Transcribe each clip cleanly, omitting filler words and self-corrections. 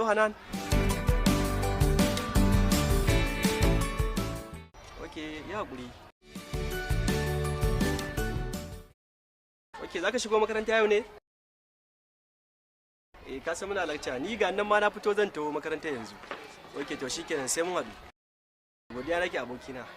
Hello Hanan. Okay, ya hakuri. Okay, zaka shigo makaranta yau ne? Ka san muna lecture. Ni ga nan ma na fito zan taho makaranta yanzu. Okay, to shikenan sai mun haɗu. Godiya nake abokina.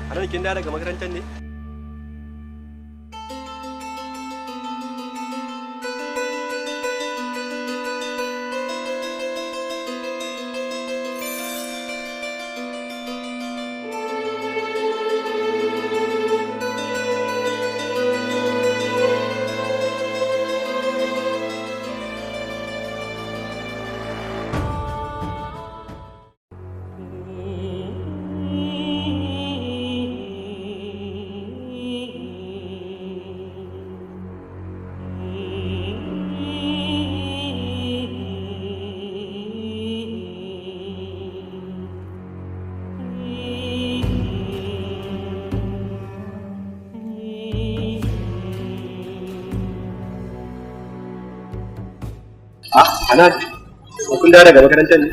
Hanan kin dawo daga makarantar ne? Hanan, kun dawo daga makarantar ne?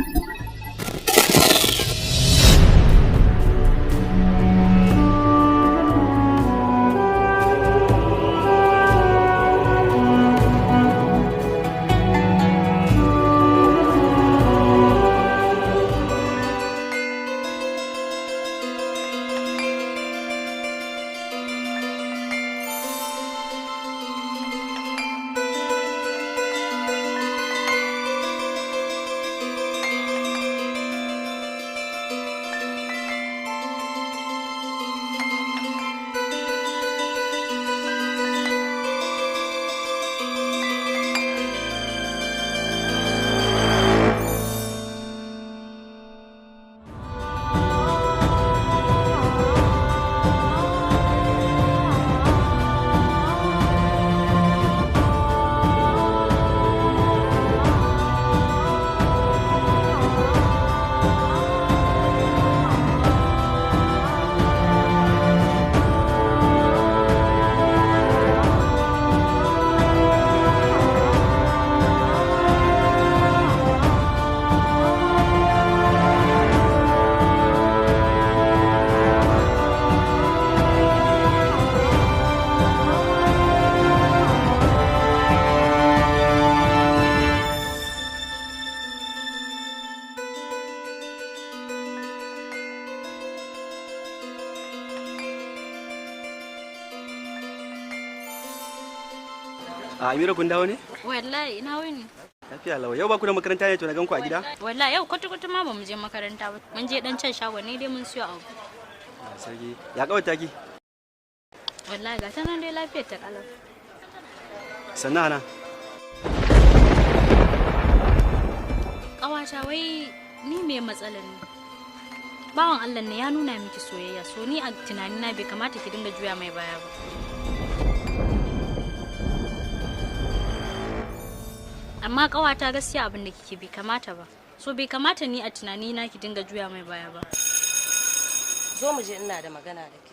Amira kun dawo ne? Wallahi ina wuni. Lafiya lawa. Yau ba ku da makaranta ne to na gan ku a gida? Wallahi yau kwata-kwata ma bamu je makaranta ba. Mun je dan can shago ne dai mun siyo abu. Sarki. Ya kawata ki? Wallahi ga tanan dai lafiyar ta kalau. Sannan Hana. Kawata wai ni me matsalar ne? Bawan Allah ne ya nuna miki soyayya. So ni a tunanina bai kamata ki dinga juya mai baya ba. Amma kawata gaskiya abin da kike bai kamata ba. So bai kamata ni a tunani na ki dinga juya mai baya ba. Zo mu je ina da magana da ke.